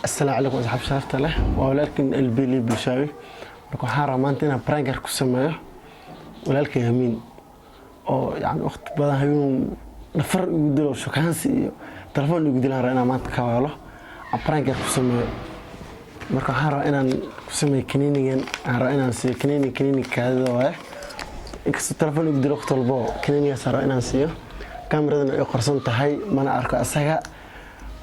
السلام عليكم أصحاب شرفت له ولكن البيلي بالشاوي لكن حارة مانتنا برانكر كسمايا ولكن يمين أو يعني وقت بدأ هيوم نفر يقدروا شو كان سي تلفون يقدروا رأينا ما تكواله برانكر كسمايا مركو حارة أنا كسمايا كنيني رأينا سي كنيني كذا واه إنكس التلفون يقدروا يطلبوا كنيني صار رأينا سيه كاميرا يقرصن تهاي ما أنا أركو أساق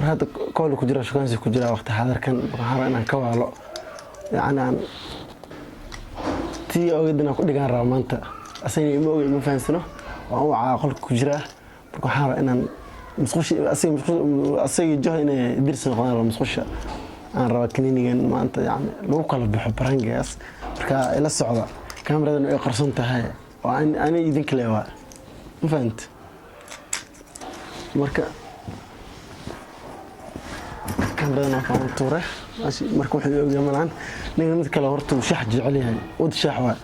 هذا كله كجرا شو كان زي كجرا وقت هذا كان بحارة أنا كواله يعني عن تي أوجدنا كل جان رامانتا أسيني ما فانسنه وهو عاقل كجرا بحارة أنا مسخوش أسيني جه إنه درس القناة مسخوش أنا راكنيني ما أنت يعني لو قلب بحب رانجاس بركا إلى الصعدة كاميرا إنه يقرصن تهاي وأنا يدين كليوا ما فهمت مركا كاميرا فان توره ماشي marka wuxuu ogaa malan ninka mid kale horta uu shax jecel yahay wad shax waa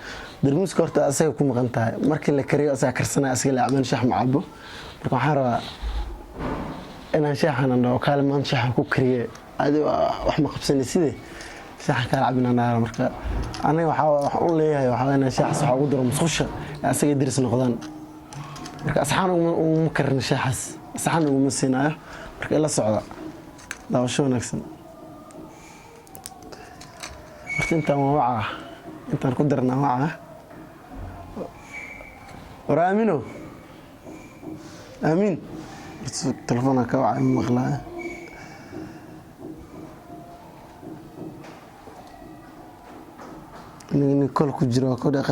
darmuus korta asaga ku maqan tahay markii la kariyo asaga karsanaa asaga la aamin shax macabo marka waxaan rabaa inaan shaxana oo kaalmaan shax ku kariye adi wax ma qabsan sidii shax ka cabinana marka aniga waxa uu leeyahay waxa inaan shax sax ugu daro musqusha asaga diris noqdaan marka asxaan uu karin shaxas asxaan uu masinayo marka ila socda لا وشو نكسن أنت موعة أنت نقدرنا معه ورامينو آمين تلفونك وعي مغلاه إني كل كجرا كده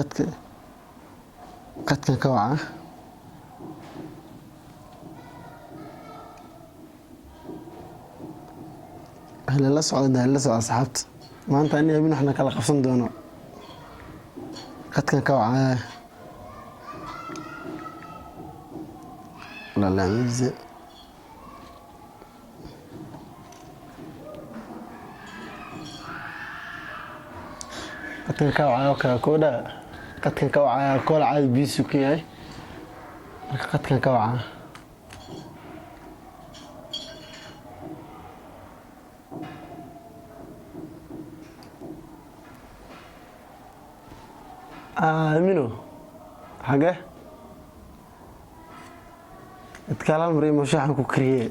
قد كان كوعة هلا سعود صاحبت ما أنت أني أبين إحنا كلا قفصن دونه قد كان كوعة لا ميزة قد كان كوعة وكودا قد كان كوعة كل عاد بيسوكي هاي قد كان كوعة منو حاجة اتكلم مري مشاحن كوكريه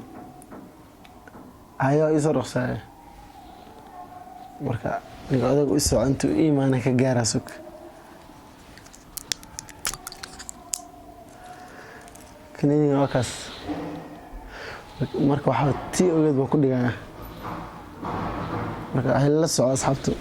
هيا يصير رخصة مركا نقعد ويسوا أنتوا إيمانك جارسك كنيني واكس مركا واحد تي أولاد بكل جانا مركا هلا السؤال أصحابته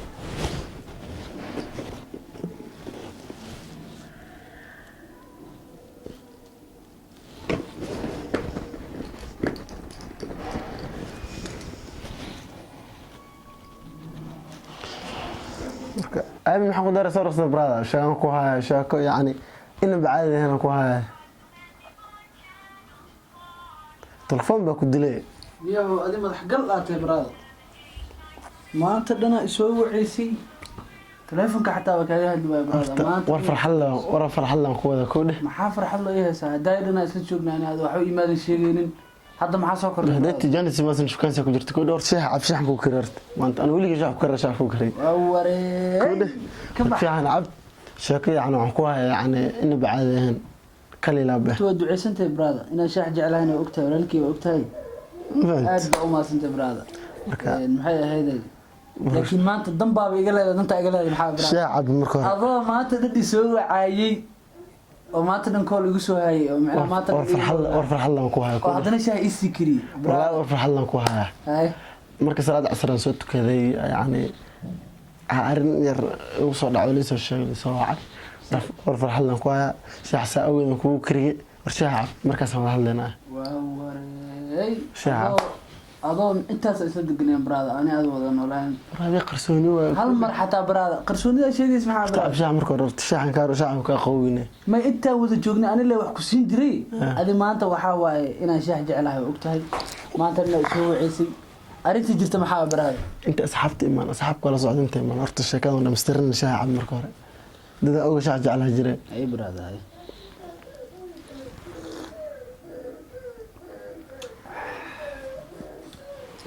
أبي محمد درس رأس البرادة شاكوها شاكو يعني إنه بعد هنا كوها تلفون باكو دلي يا أدي ما تحقل لا تبرادة ما أنت دنا يسوي عيسي تلفونك حتى وكاله هالدواء برادة ما أنت ورفر حلا كودا كوده ما حافر حلا إيه سا دايرنا يسلشوقنا يعني هذا وحوي ما الشيء هذا ما حصل كره هديت جانس مثلا شو كان ساكو جرت كود اور شيح عب شيح كو كررت ما انت انا ولي شيح كرر شيح كو كري اوري كود كم شيح انا عبد شاكي يعني waxaan ku hayaa yani in bacaadeen kali laab تو duceysantay brada ina shaax jeclahay oo ogtahay walaalkii oo ogtahay aad baa uma santay brada maxay ahayd laakiin maanta danbaaba iga leedahay danta iga leedahay maxaa brada shaax cab markoo adoo maanta dad soo wacaayay oo maanta dhan kool igu soo hayay oo macna maanta war farxalan ku hayaa hadana shaax isi kiri brada war farxalan ku hayaa hay marka salaad casran soo tukaday yani arin yar uu soo dhacay soo sheegay soo wacay war farxalan ku hayaa shaax saaween ku kariye war shaax markaas aan hadlaynaa waray shaax adoo intaas isla deganeen brada ani aad wada noolaan brada qarsooni waa hal mar xataa brada qarsoonida sheegays maxaa brada shaax markoo rabto shaaxan ka qowwine ma inta wada joogna ani la wax ku siin diray adi maanta waxa waaye inaan shaax jecelahay oo ogtahay maanta la soo waceysay arinta jirta maxaa brada inta asxaabta imaan asxaab kala socdantay imaan horta sheekada dhamaystiran shaax cab markoo hore dad oo shaax jecelahay jiray ay brada ay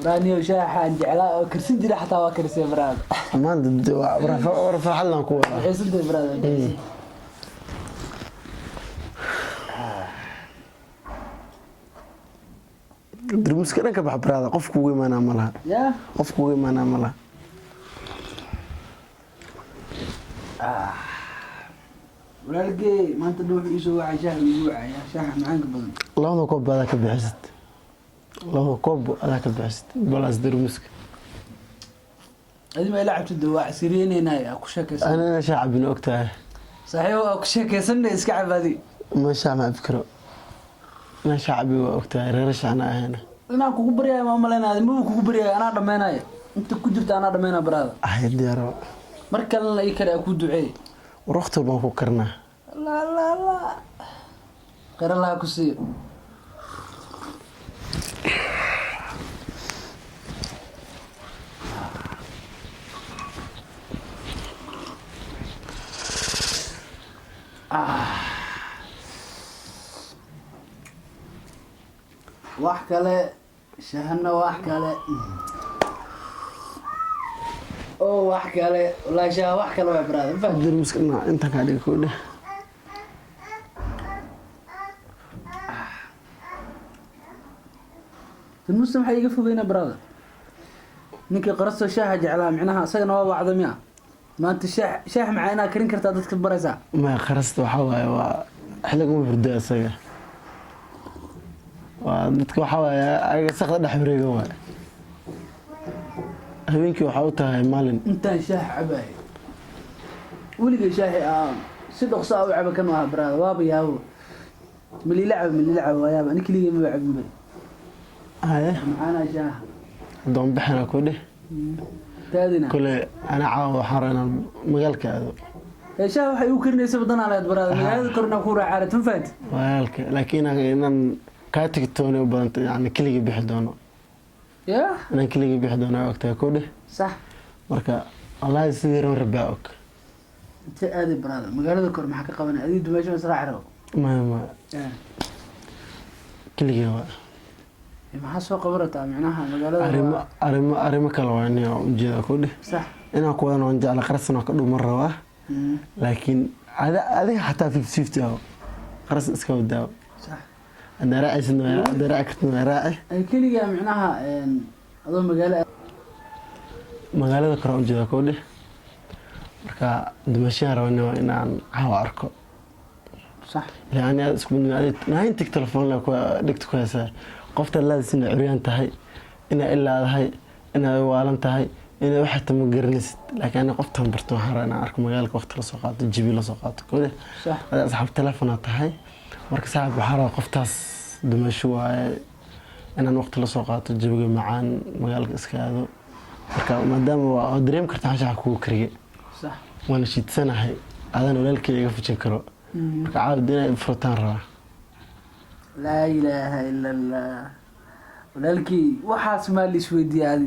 وراني وشاحة جعلاء وكرسي جري حتى وكرسي براد ما ضد ورفع حلنا كوره حسنت براد درمس كده كبح برادا قف كوي ما نعملها يا قف كوي ما نعملها ولالكي ما انت دوح يسوي عشاء يجوع يا شاحة معاك بدن لو كوب هذاك بحست لو كوب هذاك بحست بلاس درمسك هذه ما لعبت الدواء سيرين هنا اكو شك انا شعب من وقتها صحيح اكو شك سنه اسكعب هذه ما شعب ما بكره انا شعبي وقتها ريرش انا هنا انا كوكو بريا ما ملينا هذه مو كوكو بريا انا دميناي انت كجرت انا دمينا برادا احيد يا رب markan la ikara ku duceey waqti baan ku karnaa la qara la ku sii wax kale shahana wax kale oo wax kale la shaa wax kale way brada fahad درمسك انت قاعد كوده المسلم waxay iga fogeena brada ninka qarso shaaha jeclaa macnaha asagana waa wacdamiya maanta shaah macaana karin kartaa dadka baraysa ما خرست waxa waaye waa xiliga ma hurdo asaga waa dadka waxa waaye ayaga saqda dhex wareega waaye habeenkii waxa uu tahay maalin intaan shaah cabay weliga shaahi si dhaqso ah u caba kan waa brada waaba yaabo mililacab waayaba ani kaliya ma cabin haye macaana shaah doon bixina ku dheh taadina kule ana caawa xarana magaalka aado shaah waxay u karinaysaa badan aan brada magaalada korna ku raacaray tan faad walaalka laakiin inaan ka tigtoonay badan yani kaliya bixi doono ya أنا كل اللي بيحضرنا وقتها كله صح مركا الله يصير ربعك انت ادي برادر مقالة كور maxaa ka qabanay adii dumaasho israac raw ما كل يوم maxaa soo qabarata macnaha magaalada أريما kala waani oo jeeda كله صح inaan ku wada noon jecel qarasna ka dhumar rabaa laakiin adiga xataa 50 ah qaras iska wadaa صح أنا راعي أنا راعي كنت راعي ay kaliya macnaha adoo magaalada koroon jeeda كله marka dumashiyan rabana inaan caawa arko صح يعني اسكو نهاين تك تلفون لك دكت كويسه قفت لازم عريان تهي إن إلا هاي إن والن تهي إن واحد تم قرنست لكن أنا قفت برتو حرا أنا أركب مجالك وقت لسوقات الجبيل لسوقات كله صح هذا أصحاب تلفونات تهي مركز صاحب حرا قفتاس دمشوا أنا وقت لسوقات الجبيل معان مجالك إسكادو مركا ما دام دريم كرت عشان أكو كريه صح وانا شيت سنة هاي هذا نولك يقف كرو مركا عاود دينا فرتان راه لا إله إلا الله ولالكي waxaas ma la isweydiiyay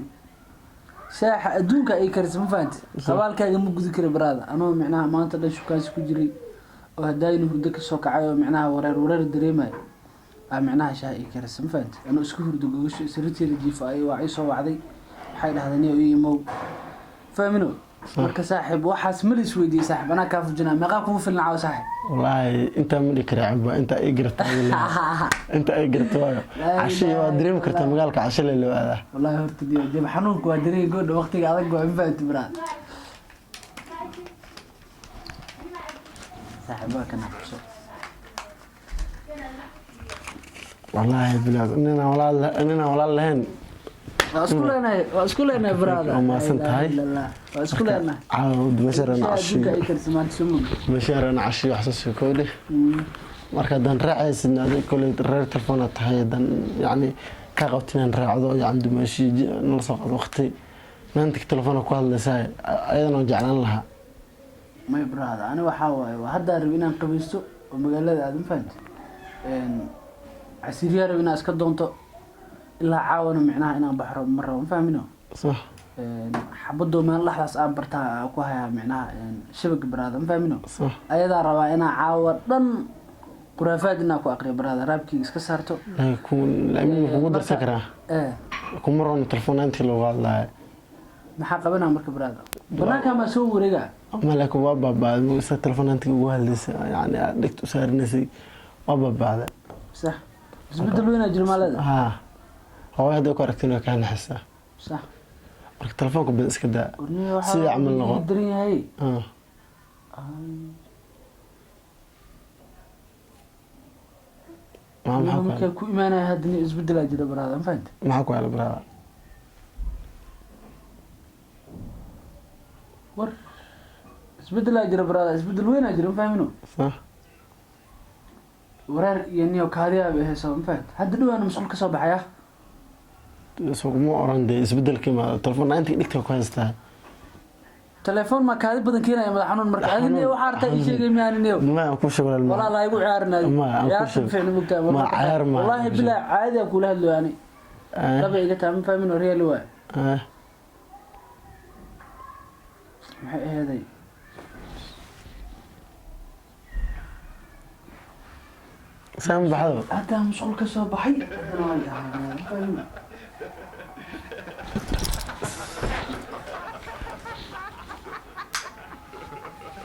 shaaxa adduunka ay karsan ma fahanti qabaalkaaga ma gudi kara brada anoo macnaha maanta dhan shukaansi ku jiray oo hadaynu hurdo ka soo kacay oo macnaha wareer dareemay macnaha shaaxa ay karsan ma fahanti anoo isku hurdo goosho sirritii jiifa ay waa ay soo wacday waxay dhahdeen iyo iimow faamino marka saaxiib waxaas ma la isweydiiyay saaxiib anaa ka fujinaa meeqa kugu filan caaw saaxiib والله انت مدي كرعبه انت اي قرت انت اي قرت عشي ودريم كرت مقالك عشي اللي هذا والله هرت دي حنونك ودري قول وقتك ادق وين فهمت براد صاحبك انا خصو والله بلاد اننا والله لهن واسكو لنا براد ما سنت هاي واسكو لنا عاود مشرنا عشي سمون مشرنا عشي وحساس كودي marka dan raacaysan aday kulay reer telefoon tahay dan yani ka qabtinaan raacdo yani dumashi nala soo qado waqti maanta telefoon ku hadlaysaa ayadana jeclaan lahaa may brada ani waxa waaye hadda rab inaan qabiisto oo magaalada aad fahanti عسيريا ربنا اسك دونتو إلا عاون معناها إنا بحر مرة فاهمينه صح حبضو من لحظة أنا برتها كوها معناها شبك برادة فاهمينه صح أيضا ربا إنا عاون ضن قرافات إنا كو أقرب برادة رابكي اسك سارتو يكون الأمين هو در سكرة kuma roon telefoon intii lagu hadlayo maxaa qabanaa marka brada banaanka ma soo wareega ama la kuwa baabad musa telefoon intii ugu hadlaysay yani dhigto saarnaysay waa baabada sax isbedel weyn ajir maalada ha هو هذا كاركتير كان حسه صح marka telefoonka bad iska daa sida amal noqo darin yahay ma ku imaanay hadna isbedel ajira barada ma fahanta maxaa ku yala barada war isbedel ajira barada isbedel weyn ajira ma fahmino صح warar iyo niyo kaadiya bay heeso ma fahanta hadda dhawaan mas'uul ka soo baxaya soo ma oran de isbedelkii ma telefoon intii dhigta ku haystaa telefoon ma kaadi badan keenaya madax xanuun marka adina waxa arta ii sheegay miyaaniyo ma ku shaqal wala la igu ciyaarnaa ya fiicna mugta ma ciyaar ma wallahi bila caadi kula hadlo yani laba iga taan fahmin real waa maxay ahaday سام بحضر هذا مشغول كسر بحي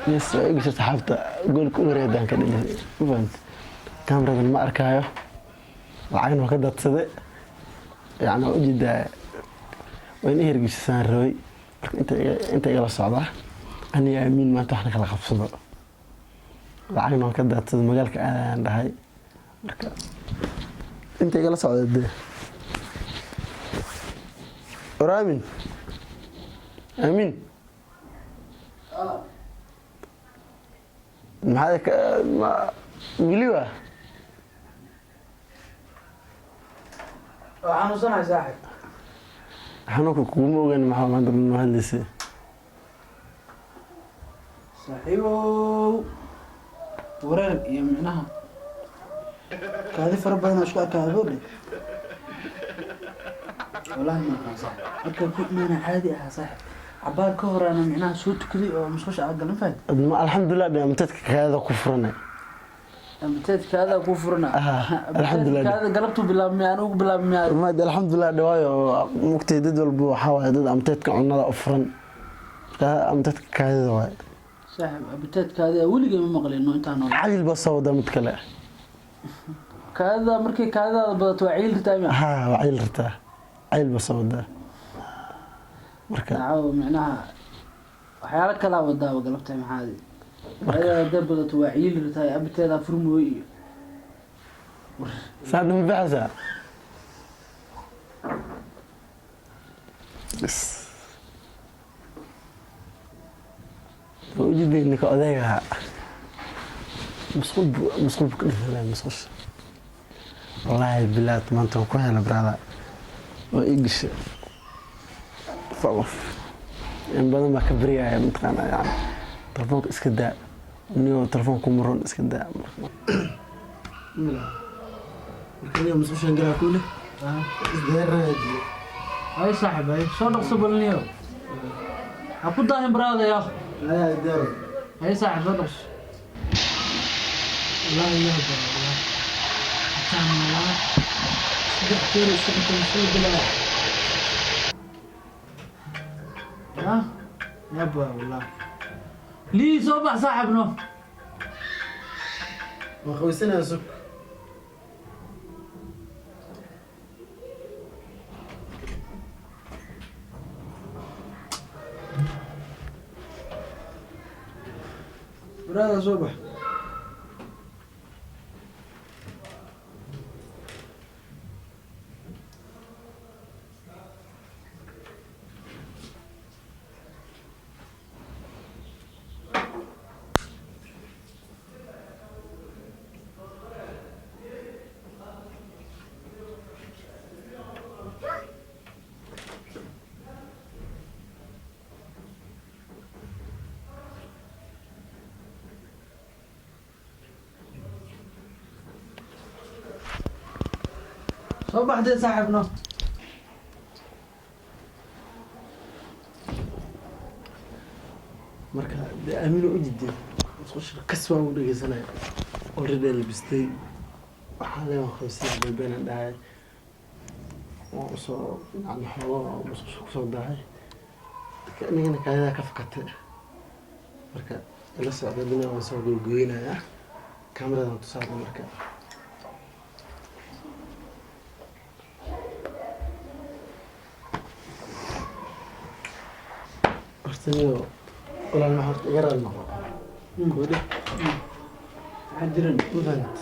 يس ايش صحفت اقول لك وريدان كده فهمت كاميرا ما اركايو العين وكذا تصدق يعني وجد وين هرجس سان روي انت يلا صعبه اني امين ما تحنا كلا خفصده العين وكذا تصدق مجالك انا دحي marka inta igala socday Raamin Amin ما مليوا waxaan soo naxay xanuunka kuma ogaan maxaa maanta ma hadlaysay saaxiibo warar iyo macnaha kaadi fara badan isku arkaado dhe wallahi ma kan sax marka ku imaana caadi ah sax cabaar ka horaana macnaha soo tukaday oo musqusha aad galan faad alxamdulillah dhaamtadka kaada ku furanay amtadka kaada ku furana alxamdulillah kaada galabtu bilaabmay anigu bilaabmay ma alxamdulillah dhawaayo mugtay dad walba waxa waay dad amtadka cunada u furan amtadka kaada waay saaxib amtadka kaada waliga ma maqlino intaan oo cayil bas wada mid kale kaada markii kaada badato cayil ritaayo ha cayil ritaa cayil bas wada marka naaw macnaha waxyaalo kala wada galabtay maxaadi marka badato cayil ritaayo abteeda furmooy saadam baaza بس وجدي انك اذيها مسخوب كده لا مسخش والله بالله ما انت كوهنا برادا وايجش فوف ان بدل ما كبريا يا متقنا يعني تلفونك اسكدا نيو تلفونكم مرون اسكدا لا اليوم مسخش نقرا كله ازدهر راجي هاي صاحب هاي شو نقصب اليوم اكو داهم برادا يا اخي لا دار هاي صاحب شو نقص والله يا والله كان والله دكتور سكت مسؤول بلا ها يابا والله لي صبح صاحبنا ما خويسنا سك برادا صبح صبح دي صاحبنا marka aamino u jidday musqusha kasbaa u dhageysanay already labistay waxaa leeyahay qoyska beebena dhahay وصو يعني حلوة وصو داعي كأني كذا كفكت مركا لسه عندنا وصو جوجينا يا كاميرا تصور مركا أرسلني ولا ما حرت غير المرة كوده حجرن وفنت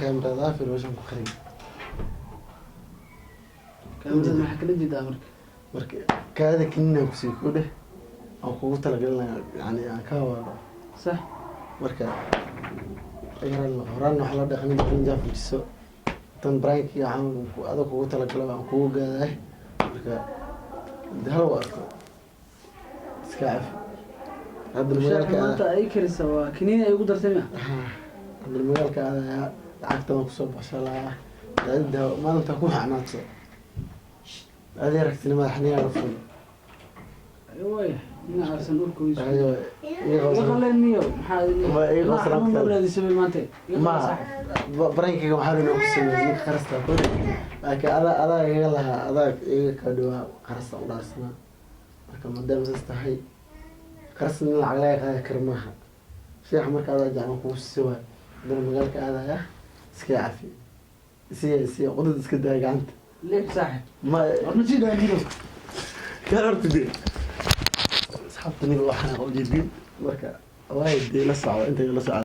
كاميرا ذا في الوجه مخرج كاميرا ما حكى لي دا marka kaada kinna ku sii ku dheh aan kugu talagalnaa yani aan ka wado صح marka ayran horaan waxa la dhaqan in jaafiso tan break iyo aan ku adag kugu talagalay aan kugu gaaday marka hal waarko iska af hadda magaalka maanta ay karisa waa kiniin ay ugu dartay ma hadda magaalka lacagta ku soo baxshalaa dadda maanta ku xanaadso هذه ركتني ما حني أعرفهم. أيوة هنا أرسل أوركويس. أيوة. يغلى النيو. ما يغسل أكثر. ما الذي سبب مانتي. ما برينك يوم حلو نقص من خرسته كله. لكن هذا يغلى هذا كدوا خرسته ولا سنة. لكن ما دام زستحي خرسنا العلاقة هذا كرمها. شيء حمرك هذا جعله كوس سوا. ده المجال كهذا يا سكيعفي. سي قدرت سكده يا جانت. ليه صاحب؟ ما نسيت أجيبه. كارت دي. أصحابتني الواحد أقول جديد مركا وايد دي لسه أنت لسه